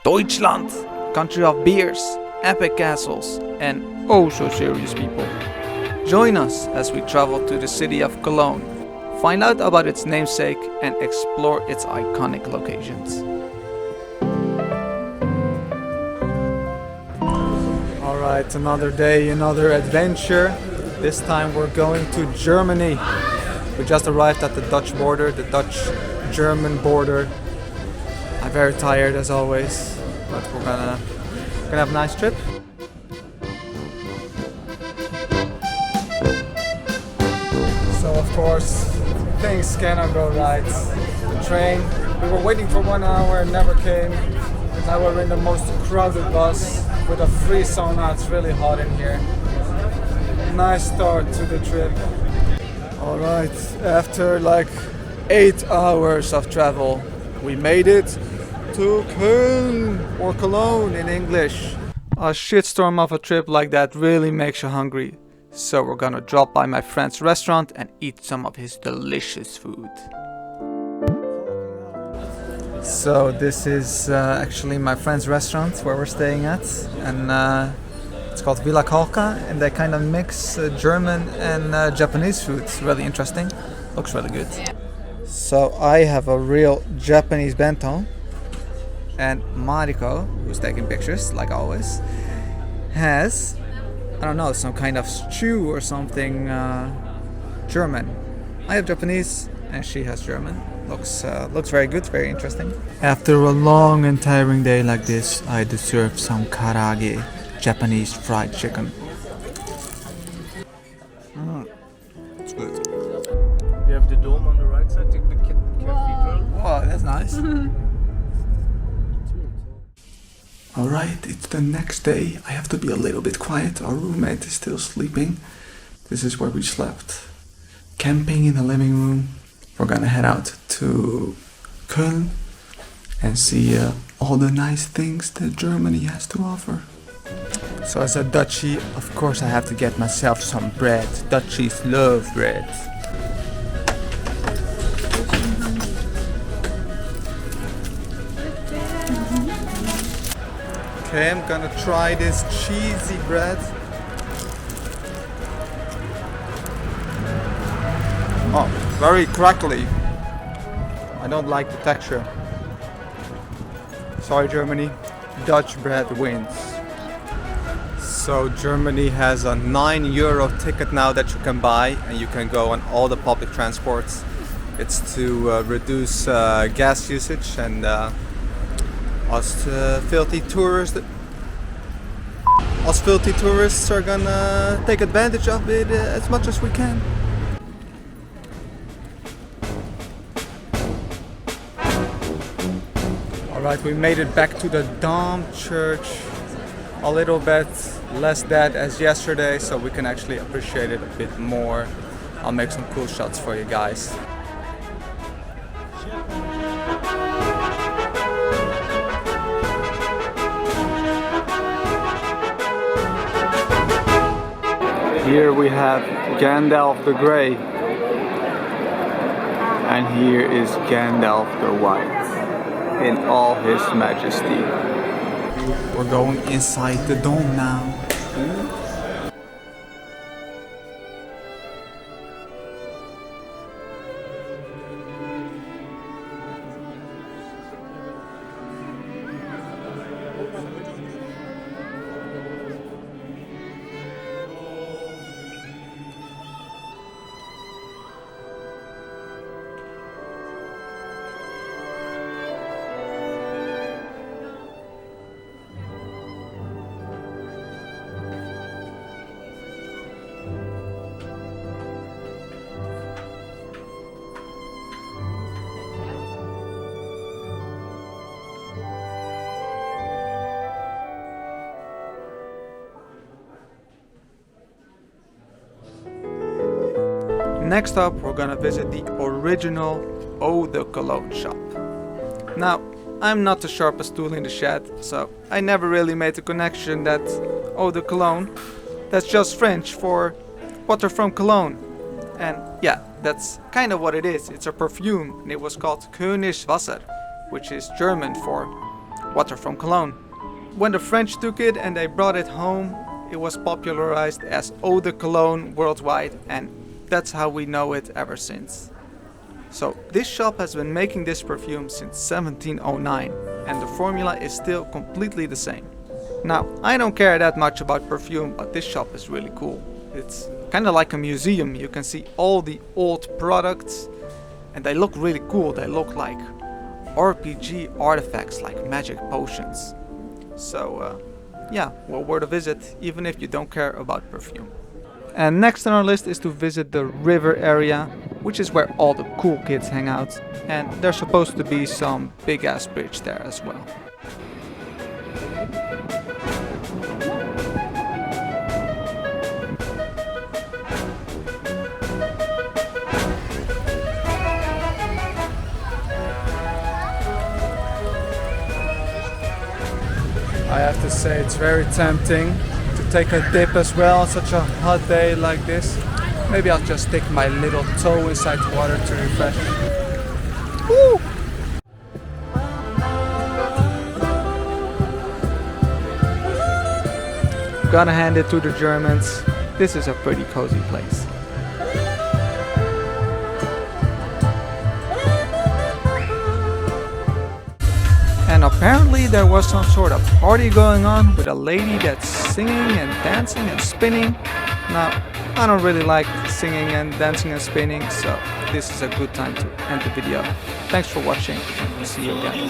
Deutschland, country of beers, epic castles, and oh so serious people. Join us as we travel to the city of Cologne, find out about its namesake, and explore its iconic locations. Alright, another day, another adventure. This time we're going to Germany. We just arrived at the Dutch border, the Dutch-German border. I'm very tired as always, but we're gonna have a nice trip. So of course, things cannot go right. The train, we were waiting for 1 hour, never came. Now we're in the most crowded bus with a free sauna. It's really hot in here. Nice start to the trip. Alright, after like 8 hours of travel, we made it to Köln, or Cologne in English. A shitstorm of a trip like that really makes you hungry. So we're gonna drop by my friend's restaurant and eat some of his delicious food. So this is actually my friend's restaurant where we're staying at, and it's called Villa Kolka, and they kind of mix German and Japanese food. It's really interesting, looks really good. So I have a real Japanese bento, and Mariko, who's taking pictures like always, has, I don't know, some kind of stew or something German. I have Japanese and she has German. Looks very good, very interesting. After a long and tiring day like this, I deserve some karage, Japanese fried chicken. It's good. You have the dome on the right side, the cathedral. Wow, that's nice. Alright, it's the next day. I have to be a little bit quiet. Our roommate is still sleeping. This is where we slept. Camping in the living room. We're gonna head out to Köln and see all the nice things that Germany has to offer. So as a Dutchie, of course I have to get myself some bread. Dutchies love bread. Okay, I'm gonna try this cheesy bread. Oh, very crackly. I don't like the texture. Sorry Germany, Dutch bread wins. So Germany has a €9 ticket now that you can buy, and you can go on all the public transports. It's to reduce gas usage, and us filthy tourists are gonna take advantage of it as much as we can. Alright, we made it back to the Dom Church. A little bit less dead as yesterday, so we can actually appreciate it a bit more. I'll make some cool shots for you guys. Here we have Gandalf the Grey, and here is Gandalf the White in all his majesty. We're going inside the dome now. Next up, we're gonna visit the original Eau de Cologne shop. Now, I'm not the sharpest tool in the shed, so I never really made the connection that Eau de Cologne, that's just French for water from Cologne. And yeah, that's kind of what it is. It's a perfume, and it was called Königswasser, which is German for water from Cologne. When the French took it and they brought it home, it was popularized as Eau de Cologne worldwide, and that's how we know it ever since. So this shop has been making this perfume since 1709, and the formula is still completely the same. Now, I don't care that much about perfume, but this shop is really cool. It's kind of like a museum. You can see all the old products, and they look really cool. They look like RPG artifacts, like magic potions. So yeah, well worth a visit, even if you don't care about perfume. And next on our list is to visit the river area, which is where all the cool kids hang out, and there's supposed to be some big ass bridge there as well. I have to say it's very tempting to take a dip as well on such a hot day like this. Maybe I'll just stick my little toe inside the water to refresh. Woo! Gotta hand it to the Germans. This is a pretty cozy place. And apparently there was some sort of party going on with a lady that's singing and dancing and spinning. Now, I don't really like singing and dancing and spinning, so this is a good time to end the video. Thanks for watching, and we'll see you again.